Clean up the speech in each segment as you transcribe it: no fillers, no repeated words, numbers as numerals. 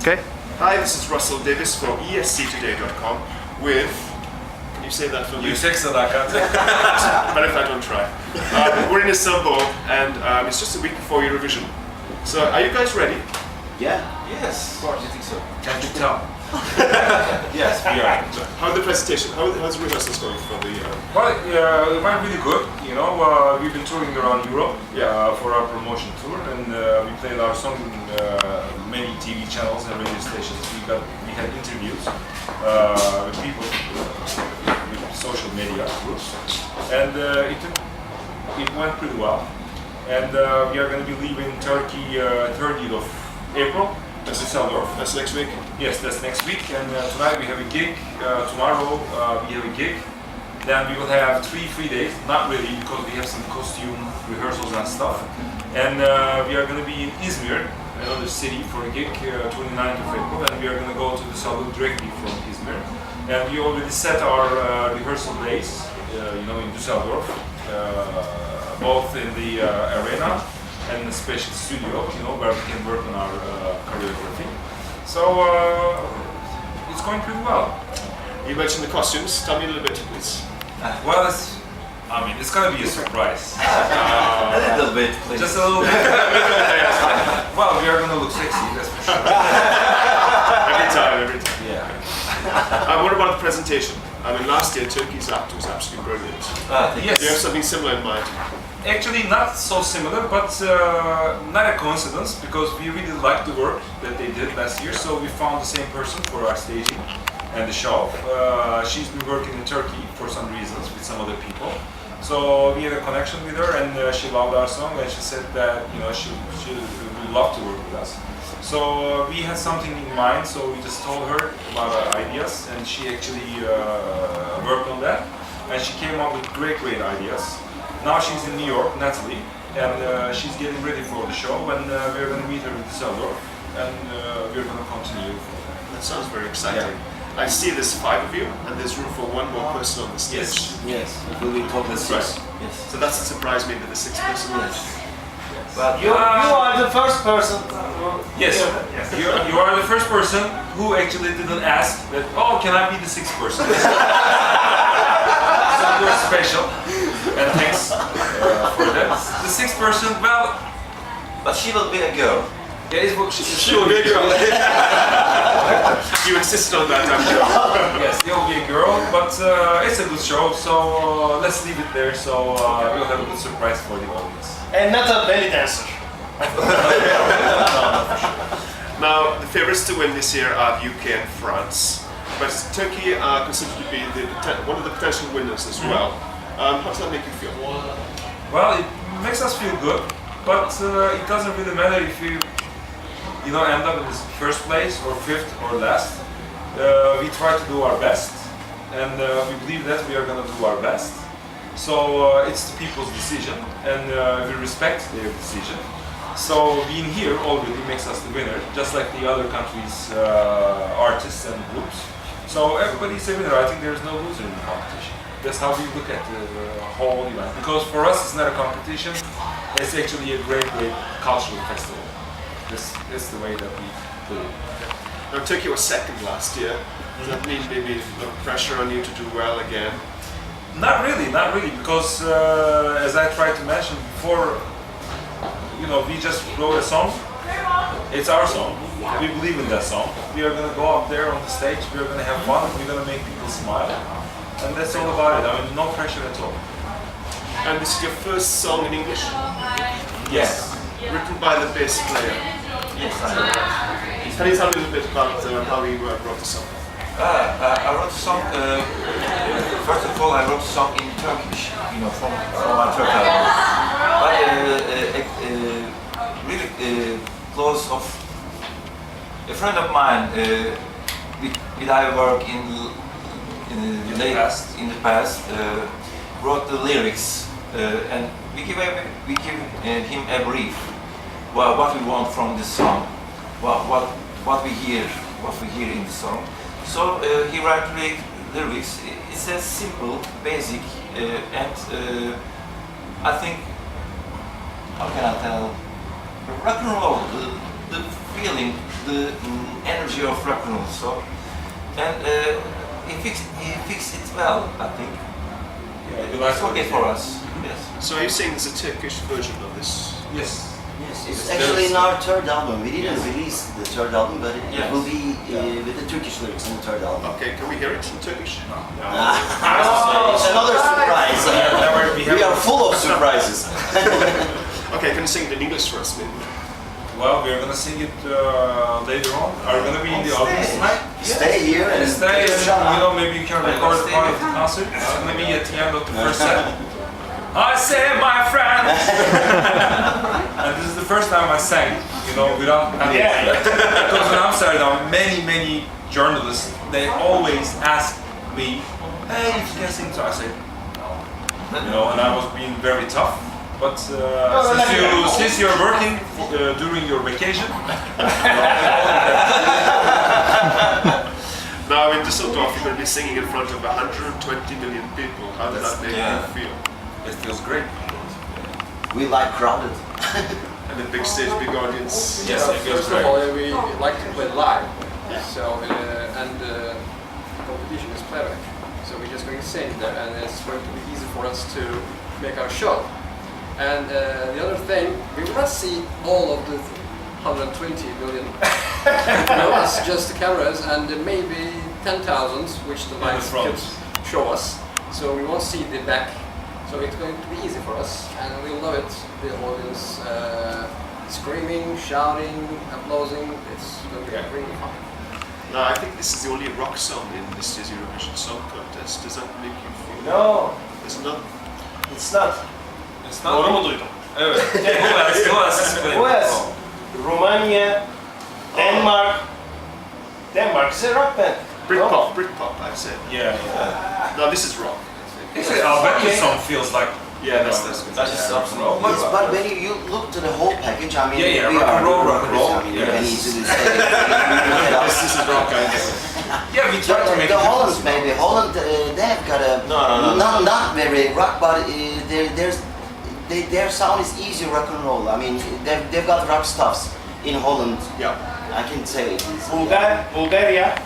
Okay. Hi, this is Russell Davis from esctoday.com with, can you say that for me? Yüksek Sadakat. But if I don't try. We're in Istanbul and it's just a week before Eurovision. So are you guys ready? Yeah. Yes. Of course, I think so. Can't you tell? Yes, we are. How's the presentation? How's the rehearsals going for the... Well, it went really good. You know, we've been touring around Europe for our promotion tour, and we played our song in many TV channels and radio stations. We had interviews with people, with social media groups, and it went pretty well. And we are going to be leaving Turkey 30th of April. That's Düsseldorf. That's next week? Yes, that's next week. And tonight we have a gig. Tomorrow we have a gig. Then we will have 3 free days. Not really, because we have some costume rehearsals and stuff. And we are going to be in Izmir, another city, for a gig, 29th of April. And we are going to go to Düsseldorf directly from Izmir. And we already set our rehearsal days, in Düsseldorf, both in the arena and a special studio, where we can work on our choreography. So it's going pretty well. You mentioned the costumes. Tell me a little bit, please. Well, it's gonna be a surprise. A little bit, please. Just a little bit. Well, we are gonna look sexy, that's for sure. Every time. Yeah. What about the presentation? Last year Turkey's act was absolutely brilliant. Yes. Do you have something similar in mind? Actually, not so similar, but not a coincidence, because we really liked the work that they did last year, so we found the same person for our staging and the show. She's been working in Turkey for some reasons with some other people. So we had a connection with her, and she loved our song, and she said that she would love to work with us. So we had something in mind, so we just told her about our ideas, and she actually worked on that, and she came up with great ideas. Now she's in New York, Natalie, and she's getting ready for the show, and we're going to meet her in Düsseldorf, and we're going to continue from there. That sounds very exciting. Yeah. I see there's 5 of you, and there's room for one more person on the stage. Yes. It will be total That's six. right. Yes. So that's a surprise, maybe the 6th person. Yes. But you are the first person. Yes, you are the first person who actually didn't ask that, oh, can I be the 6th person? So you're special, and thanks for that. The 6th person, well... But she will be a girl. Yeah, She will be a girl. You insisted on that, I'm sure. Yes, it will be a girl, but it's a good show, so let's leave it there, so we'll have a good surprise for the audience. And not a belly dancer. Now, the favorites to win this year are the UK and France, but Turkey are considered to be one of the potential winners as well. How does that make you feel? Well, it makes us feel good, but it doesn't really matter if you end up in this first place or 5th or last. We try to do our best, and we believe that we are going to do our best. So it's the people's decision, and we respect their decision. So being here already makes us the winner, just like the other countries' artists and groups. So everybody's a winner. I think there's no loser in the competition. That's how we look at the whole event. Because for us, it's not a competition. It's actually a great cultural festival. That's the way that we do it. Now, Turkey was 2nd last year. Does that mean maybe no pressure on you to do well again? Not really, because as I tried to mention before, we just wrote a song. It's our song. We believe in that song. We are going to go up there on the stage. We are going to have fun. We're going to make people smile, and that's all about it. No pressure at all. And this is your first song in English? Yes. Written by the bass player. Yes, Can you tell me a little bit about how you wrote the song? I wrote a song. First of all, I wrote a song in Turkish, from my Turkish album. But really close of a friend of mine, with I work in the past, wrote the lyrics, and we give him a brief. What we want from this song, what we hear in the song. So he wrote lyrics. It's a simple, basic, and I think, how can I tell, rock and roll. the feeling, the energy of rock and roll. So, and he fixed it well, I think. It's okay for us. Yes. So are you saying there's a Turkish version of this? Yes. Yes, it's actually in our third album. We didn't Yes. release the third album, but it Yes. will be with the Turkish lyrics in the third album. Okay, can we hear it in Turkish? It's another surprise. We are full of surprises. Okay, can you sing it in English for us, maybe? Well, we're gonna sing it later on. Are we gonna be in the audience tonight? Stay here and Stay and, shut up. you know, maybe you can record a part of the concert. It's gonna be at the end of the first set. I say, my friend! And this is the first time I sang, you know, without having Because in Amsterdam, many journalists, they always ask me, hey, if you can sing, so I say, you know, and I was being very tough. But since you're working during your vacation, Now in Düsseldorf you're going to be singing in front of 120 million people. How does that make you feel? it feels great. We like crowded. And the big stage, big audience. Yes, it feels First great. of all, we like to play live, so and competition is playback. So we're just going to sing there, and it's going to be easy for us to make our show. And the other thing, we will not see all of the 120 million. It's just the cameras and maybe 10,000, which the lights front. can show us. So we won't see the back. So it's going to be easy for us, and we'll love it. The audience screaming, shouting, applauding. It's going to be really fun. Now I think this is the only rock song in this year's Eurovision Song Contest. Does that make you feel? No, It's not. it's not. It's not. Doğru mu duydum? Evet. Who else is playing? Who else? Romania, Denmark. Denmark is a rock band. Britpop, Britpop, I'd say. Yeah. No, this is rock. Actually, Albanian song feels like. Yeah, that's good. That is absolutely. Yes, but when you look to the whole package, I mean, Yeah, we rock are and roll, the rock and roll, rockers. I mean, you can yes. easily say look at us. This is rock, guys. Yeah, we try to make The it. Hollands, maybe Holland, they have got a No. not very rock, but their sound is easy rock and roll. I mean, they've got rock stuffs in Holland. Yeah. I can say it. Bulgaria,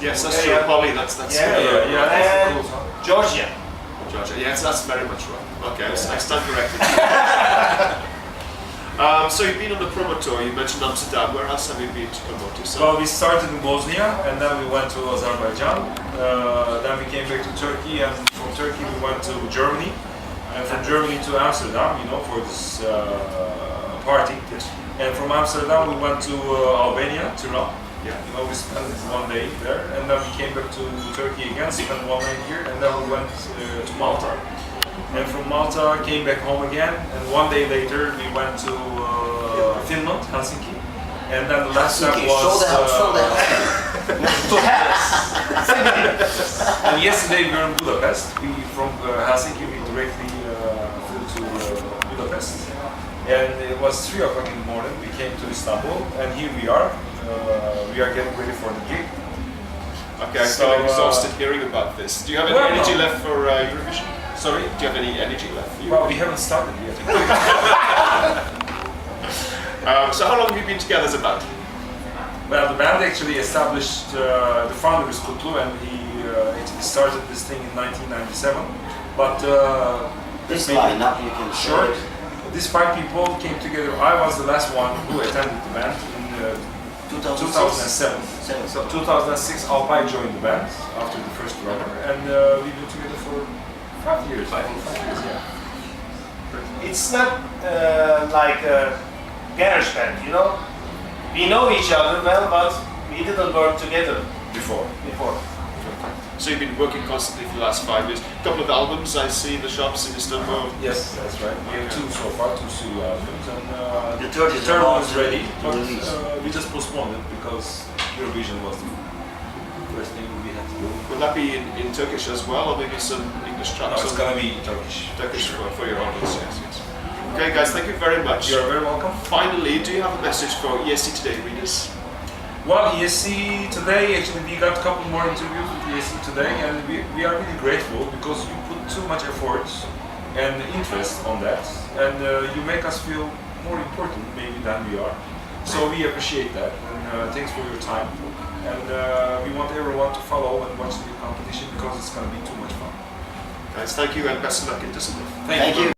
Yes, that's true. Polly, that's Yeah, good. Yeah, that's and cool song. Georgia. Georgia. Yes, that's very much rock. Okay, I stand corrected. So you've been on the promo tour. You mentioned Amsterdam. Where else have you been to promote yourself? Well, we started in Bosnia, and then we went to Azerbaijan. Then we came back to Turkey, and from Turkey we went to Germany, and from Germany to Amsterdam, you know, for this party. Yes. And from Amsterdam we went to Albania, Tirana. Yeah. You know, we spent 1 day there, and then we came back to Turkey again, spent 1 night here, and then we went to Malta. And from Malta, came back home again, and 1 day later we went to Finland, Helsinki. And then the last step Helsinki, was... show the and yesterday we were in Budapest. From Helsinki we directly flew to Budapest. And it was 3 o'clock in the morning. We came to Istanbul, and here we are. We are getting ready for the gig. Okay, I feel like exhausted hearing about this. Do you have any energy left for Eurovision? Sorry? Do you have any energy left for Well, Eurovision? we haven't started yet. So how long have you been together as a band? Well, the band actually established, the founder is Kutlu, and he actually started this thing in 1997. But This maybe lineup, you can short. These 5 people came together. I was the last one who attended the band in 2007. So 2006, Alpay joined the band after the first drummer, and we've been together for 5 years. 5 years, yeah. It's not like a garage band, you know? We know each other well, but we didn't work together Before. before. So you've been working constantly for the last 5 years. A couple of albums I see in the shops in Istanbul. Yes, that's right. We have 2 so far, 2 studio albums, and The third is third about one is ready, to but release. we just postponed it because Eurovision was the first thing we had to do. Will that be in Turkish as well, or maybe some English No, tracks? it's gonna be Turkish. Turkish for your audience, yes. Okay, guys, thank you very much. You're very welcome. Finally, do you have a message for ESC Today readers? Well, ESC Today, actually we got a couple more interviews with ESC Today, and we are really grateful because you put too much effort and interest on that, and you make us feel more important maybe than we are. So we appreciate that, and thanks for your time. And we want everyone to follow and watch the competition because it's going to be too much fun. Guys, thank you and best of luck in Düsseldorf. Thank you.